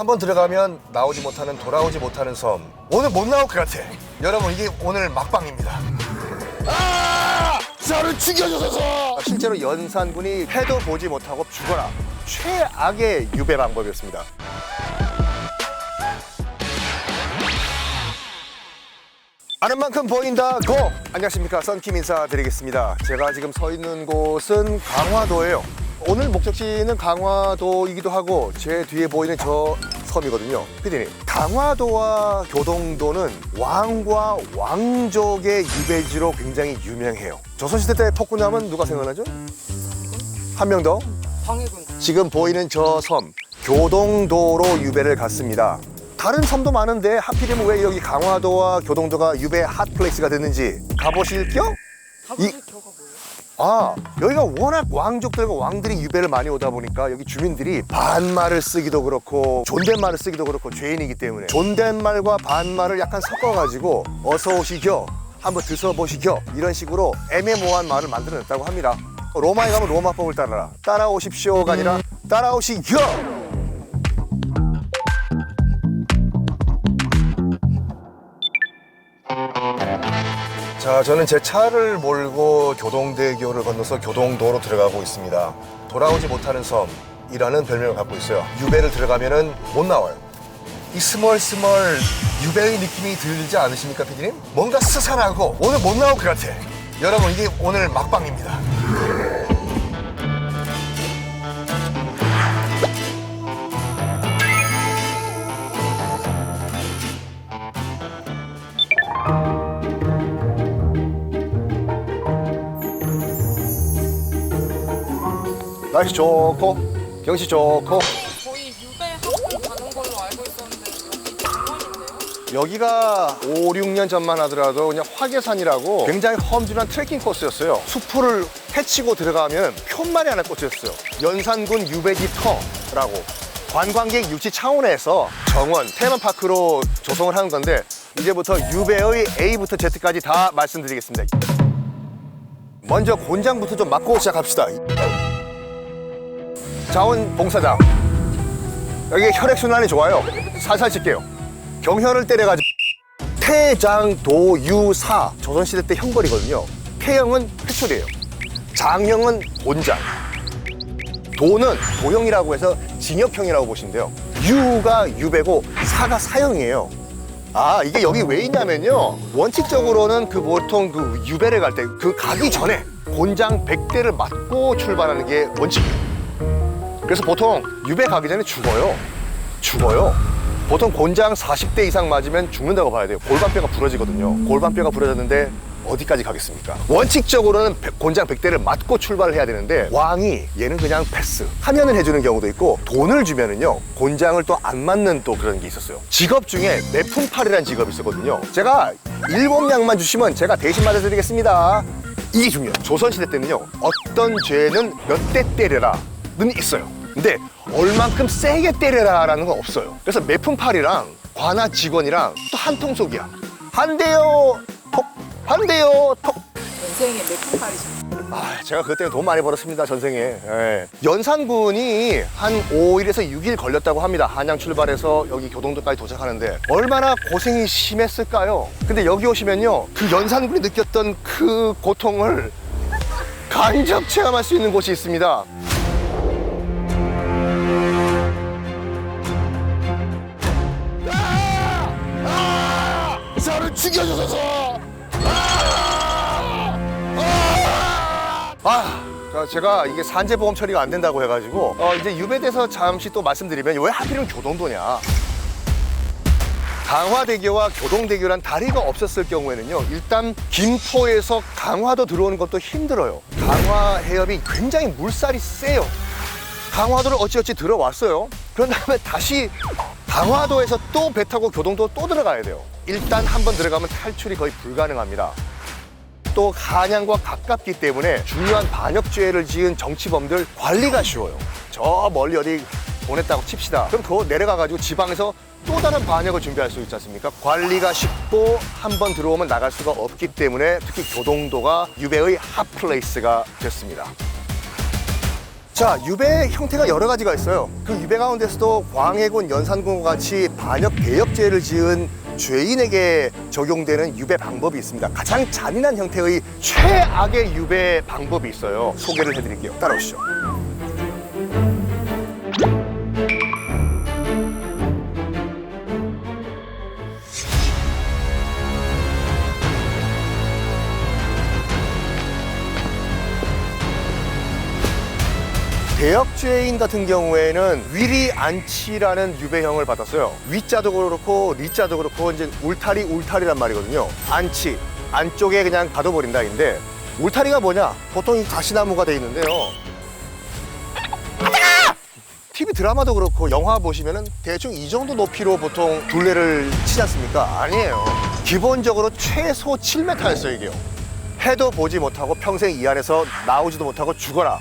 한번 들어가면 나오지 못하는, 돌아오지 못하는 섬. 오늘 못 나올 것 같아. 여러분, 이게 오늘 막방입니다. 저를 죽여주소서! 실제로 연산군이 해도 보지 못하고 죽어라. 최악의 유배 방법이었습니다. 아는 만큼 보인다, 고! 안녕하십니까, 썬킴 인사드리겠습니다. 제가 지금 서 있는 곳은 강화도예요. 오늘 목적지는 강화도이기도 하고 제 뒤에 보이는 저 섬이거든요. 피디님, 강화도와 교동도는 왕과 왕족의 유배지로 굉장히 유명해요. 조선시대 때 폭군하면 누가 생각나죠? 한 명 더? 방해군. 지금 보이는 저 섬, 교동도로 유배를 갔습니다. 다른 섬도 많은데 하필이면 왜 여기 강화도와 교동도가 유배 핫플레이스가 됐는지 가보실 겸? 가보실 겨가 뭐예요? 여기가 워낙 왕족들과 왕들이 유배를 많이 오다 보니까 여기 주민들이 반말을 쓰기도 그렇고 존댓말을 쓰기도 그렇고 죄인이기 때문에 존댓말과 반말을 약간 섞어가지고 어서 오시겨, 한번 드셔보시겨, 이런 식으로 애매모호한 말을 만들어냈다고 합니다. 로마에 가면 로마법을 따라라. 따라오십시오가 아니라 따라오시겨! 자, 저는 제 차를 몰고 교동대교를 건너서 교동도로 들어가고 있습니다. 돌아오지 못하는 섬이라는 별명을 갖고 있어요. 유배를 들어가면은 못 나와요. 이 스멀스멀 유배의 느낌이 들지 않으십니까, 피디님? 뭔가 스산하고 오늘 못 나올 것 같아. 여러분, 이게 오늘 막방입니다. 날씨 좋고 경치 좋고. 거의 유배 학원 가는 걸로 알고 있었는데 여기 정원인데요? 여기가 5, 6년 전만 하더라도 그냥 화계산이라고 굉장히 험준한 트레킹 코스였어요. 숲을 헤치고 들어가면 편만이 하나 꽂혔어요. 연산군 유배지 터라고. 관광객 유치 차원에서 정원, 테마파크로 조성을 하는 건데 이제부터 유배의 A부터 Z까지 다 말씀드리겠습니다. 먼저 곤장부터 좀 맞고 시작합시다. 자원봉사장. 여기 혈액순환이 좋아요. 살살 찔게요. 경혈을 때려가지고 태장도유사, 조선시대 때 형벌이거든요. 태형은 회초리예요. 장형은 곤장. 도는 도형이라고 해서 징역형이라고 보시면 돼요. 유가 유배고 사가 사형이에요. 이게 여기 왜 있냐면요, 원칙적으로는 보통 유배를 갈 때 가기 전에 곤장 100대를 맞고 출발하는 게 원칙이에요. 그래서 보통 유배 가기 전에 죽어요. 보통 곤장 40대 이상 맞으면 죽는다고 봐야 돼요. 골반뼈가 부러지거든요. 골반뼈가 부러졌는데 어디까지 가겠습니까? 원칙적으로는 곤장 100대를 맞고 출발을 해야 되는데 왕이 얘는 그냥 패스 하면은 해주는 경우도 있고, 돈을 주면은요 곤장을 또 안 맞는 또 그런 게 있었어요. 직업 중에 매품팔이라는 직업이 있었거든요. 제가 일본약만 주시면 제가 대신 맞아드리겠습니다. 이게 중요해요. 조선시대 때는요 어떤 죄는 몇 대 때려라 는 있어요. 근데 얼만큼 세게 때려라 라는 건 없어요. 그래서 매품팔이랑 관아 직원이랑 또 한 통속이야. 한 대요 톡, 한 대요 톡. 인생의 매품팔이죠. 제가 그것 때문에 돈 많이 벌었습니다, 전생에. 예. 연산군이 한 5일에서 6일 걸렸다고 합니다. 한양 출발해서 여기 교동도까지 도착하는데 얼마나 고생이 심했을까요? 근데 여기 오시면요 그 연산군이 느꼈던 그 고통을 간접 체험할 수 있는 곳이 있습니다. 저를 죽여주소서! 제가 이게 산재보험 처리가 안 된다고 해가지고 이제 유배돼서 잠시 또 말씀드리면 왜 하필이면 교동도냐. 강화대교와 교동대교란 다리가 없었을 경우에는요 일단 김포에서 강화도 들어오는 것도 힘들어요. 강화 해협이 굉장히 물살이 세요. 강화도를 어찌어찌 들어왔어요. 그런 다음에 다시 강화도에서 또 배 타고 교동도 또 들어가야 돼요. 일단 한번 들어가면 탈출이 거의 불가능합니다. 또 한양과 가깝기 때문에 중요한 반역죄를 지은 정치범들 관리가 쉬워요. 저 멀리 어디 보냈다고 칩시다. 그럼 그거 내려가가지고 지방에서 또 다른 반역을 준비할 수 있지 않습니까? 관리가 쉽고 한번 들어오면 나갈 수가 없기 때문에 특히 교동도가 유배의 핫플레이스가 됐습니다. 자, 유배 형태가 여러 가지가 있어요. 그 유배 가운데서도 광해군, 연산군과 같이 반역 배역죄를 지은 죄인에게 적용되는 유배 방법이 있습니다. 가장 잔인한 형태의 최악의 유배 방법이 있어요. 소개를 해드릴게요. 따라오시죠. 배역죄인 같은 경우에는 위리안치라는 유배형을 받았어요. 위자도 그렇고 리자도 그렇고 이제 울타리란 말이거든요. 안치, 안쪽에 그냥 가둬버린다인데 울타리가 뭐냐? 보통 이 가시나무가 돼 있는데요. TV 드라마도 그렇고 영화 보시면은 대충 이 정도 높이로 보통 둘레를 치지 않습니까? 아니에요. 기본적으로 최소 7m였어요, 이게요. 해도 보지 못하고 평생 이 안에서 나오지도 못하고 죽어라.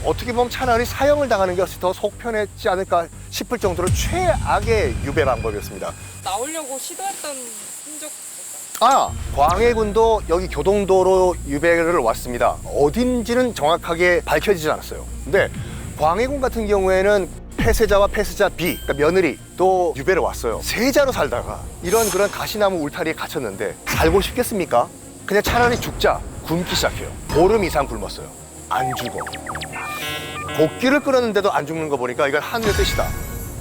어떻게 보면 차라리 사형을 당하는 것이 더 속편했지 않을까 싶을 정도로 최악의 유배 방법이었습니다. 나오려고 시도했던 흔적 있을까요? 아, 광해군도 여기 교동도로 유배를 왔습니다. 어딘지는 정확하게 밝혀지지 않았어요. 근데 광해군 같은 경우에는 폐세자와 폐세자 B, 그러니까 며느리 또 유배를 왔어요. 세자로 살다가 이런 그런 가시나무 울타리에 갇혔는데 살고 싶겠습니까? 그냥 차라리 죽자. 굶기 시작해요. 보름 이상 굶었어요. 안 죽어. 곡기를 끊었는데도 안 죽는 거 보니까 이건 하늘의 뜻이다.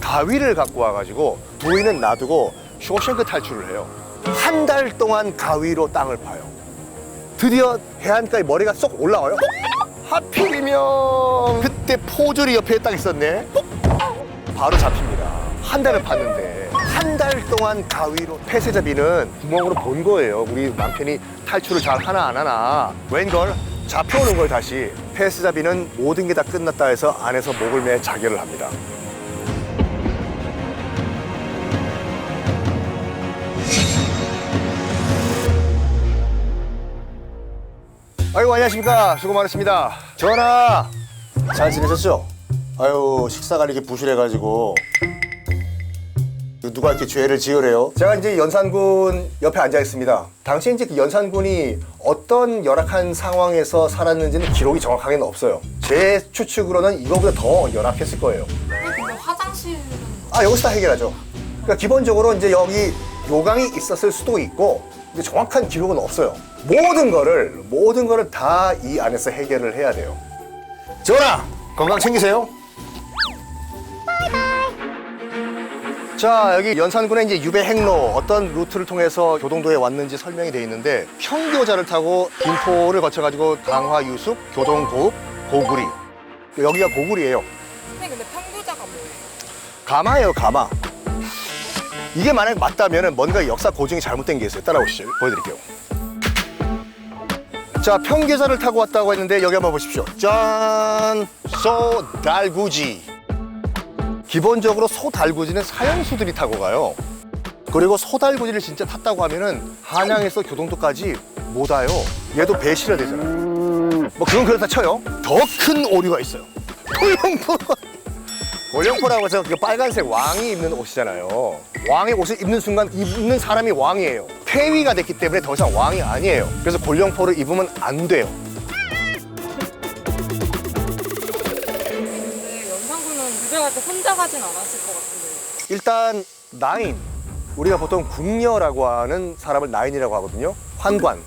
가위를 갖고 와가지고 부인은 놔두고 쇼생크 탈출을 해요. 한 달 동안 가위로 땅을 파요. 드디어 해안가에 머리가 쏙 올라와요. 하필이면 그때 포졸이 옆에 딱 있었네. 바로 잡힙니다. 한 달을 팠는데 한 달 동안 가위로 폐세자 B는 구멍으로 본 거예요. 우리 남편이 탈출을 잘 하나 안 하나. 웬걸 잡혀오는 걸 다시 폐세자 B는 모든 게 다 끝났다 해서 안에서 목을 매 자결을 합니다. 아이고, 안녕하십니까. 수고 많으십니다. 전하, 잘 지내셨죠? 아유, 식사가 이렇게 부실해가지고 누가 이렇게 죄를 지으래요? 제가 이제 연산군 옆에 앉아 있습니다. 당시 이제 그 연산군이 어떤 열악한 상황에서 살았는지는 기록이 정확하게는 없어요. 제 추측으로는 이거보다 더 열악했을 거예요. 근데 화장실은 여기서 다 해결하죠. 그러니까 기본적으로 이제 여기 요강이 있었을 수도 있고, 근데 정확한 기록은 없어요. 모든 거를 다 이 안에서 해결을 해야 돼요. 전하, 건강 챙기세요. 자, 여기 연산군의 이제 유배 행로, 어떤 루트를 통해서 교동도에 왔는지 설명이 되어 있는데, 평교자를 타고 김포를 거쳐가지고 강화, 유숙, 교동, 고읍, 고구리. 여기가 고구리예요. 선생님 근데 평교자가 뭐예요? 가마예요, 가마. 이게 만약 맞다면 뭔가 역사 고증이 잘못된 게 있어요. 따라오시죠. 보여드릴게요. 자, 평계사를 타고 왔다고 했는데 여기 한번 보십시오. 짠! 소달구지. 기본적으로 소달구지는 사형수들이 타고 가요. 그리고 소달구지를 진짜 탔다고 하면은 한양에서 교동도까지 못 와요. 얘도 배실어야 되잖아요. 뭐 그건 그렇다 쳐요. 더 큰 오류가 있어요. 골룡포. 골룡포라고 해서 그 빨간색 왕이 입는 옷이잖아요. 왕의 옷을 입는 순간 입는 사람이 왕이에요. 폐위가 됐기 때문에 더 이상 왕이 아니에요. 그래서 골룡포를 입으면 안 돼요. 근데 연산군은 유배 갈 때 혼자 가진 않았을 것 같은데. 일단 나인, 우리가 보통 궁녀라고 하는 사람을 나인이라고 하거든요. 환관,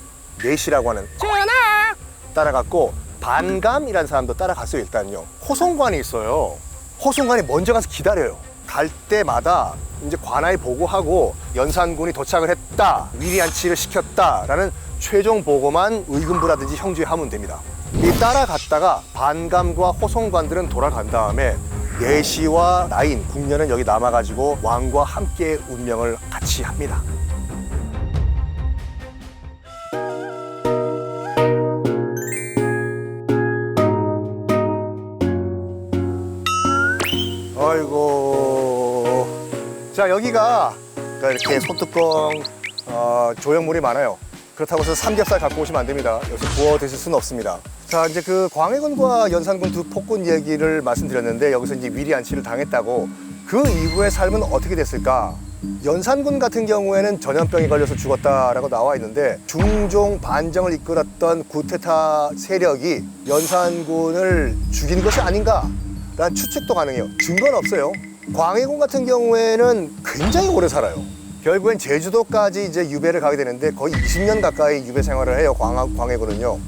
내시라고 하는 전하 따라갔고, 반감이라는 사람도 따라갔어요. 일단요. 호송관이 있어요. 호송관이 먼저 가서 기다려요. 갈 때마다 이제 관아에 보고하고 연산군이 도착을 했다, 위리안치를 시켰다라는 최종 보고만 의금부라든지 형주에 하면 됩니다. 이 따라갔다가 반감과 호송관들은 돌아간 다음에 내시와 나인, 궁녀는 여기 남아가지고 왕과 함께 운명을 같이 합니다. 아이고. 자, 여기가 이렇게 소뚜껑 조형물이 많아요. 그렇다고 해서 삼겹살 갖고 오시면 안 됩니다. 여기서 구워 드실 수는 없습니다. 자, 이제 그 광해군과 연산군 두 폭군 얘기를 말씀드렸는데, 여기서 이제 위리안치를 당했다고 그 이후의 삶은 어떻게 됐을까? 연산군 같은 경우에는 전염병에 걸려서 죽었다라고 나와 있는데 중종 반정을 이끌었던 구테타 세력이 연산군을 죽인 것이 아닌가라는 추측도 가능해요. 증거는 없어요. 광해군 같은 경우에는 굉장히 오래 살아요. 결국엔 제주도까지 이제 유배를 가게 되는데 거의 20년 가까이 유배 생활을 해요. 광해군은요.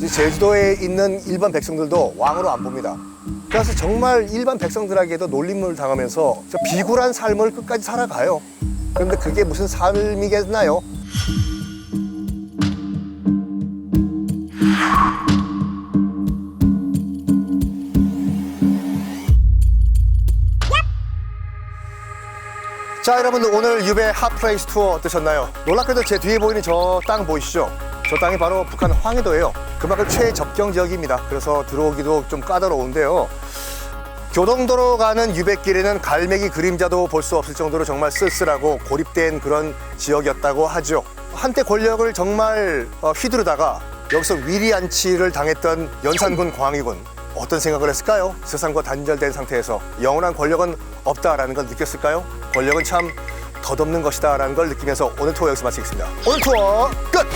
제주도에 있는 일반 백성들도 왕으로 안 봅니다. 그래서 정말 일반 백성들에게도 놀림을 당하면서 비굴한 삶을 끝까지 살아가요. 그런데 그게 무슨 삶이겠나요? 자, 여러분들 오늘 유배 핫플레이스 투어 어떠셨나요? 놀랍게도 제 뒤에 보이는 저 땅 보이시죠? 저 땅이 바로 북한 황해도예요. 그만큼 최접경 지역입니다. 그래서 들어오기도 좀 까다로운데요. 교동도로 가는 유배길에는 갈매기 그림자도 볼 수 없을 정도로 정말 쓸쓸하고 고립된 그런 지역이었다고 하죠. 한때 권력을 정말 휘두르다가 여기서 위리안치를 당했던 연산군 광해군, 어떤 생각을 했을까요? 세상과 단절된 상태에서 영원한 권력은 없다라는 걸 느꼈을까요? 권력은 참 덧없는 것이다라는 걸 느끼면서 오늘 투어 여기서 마치겠습니다. 오늘 투어 끝!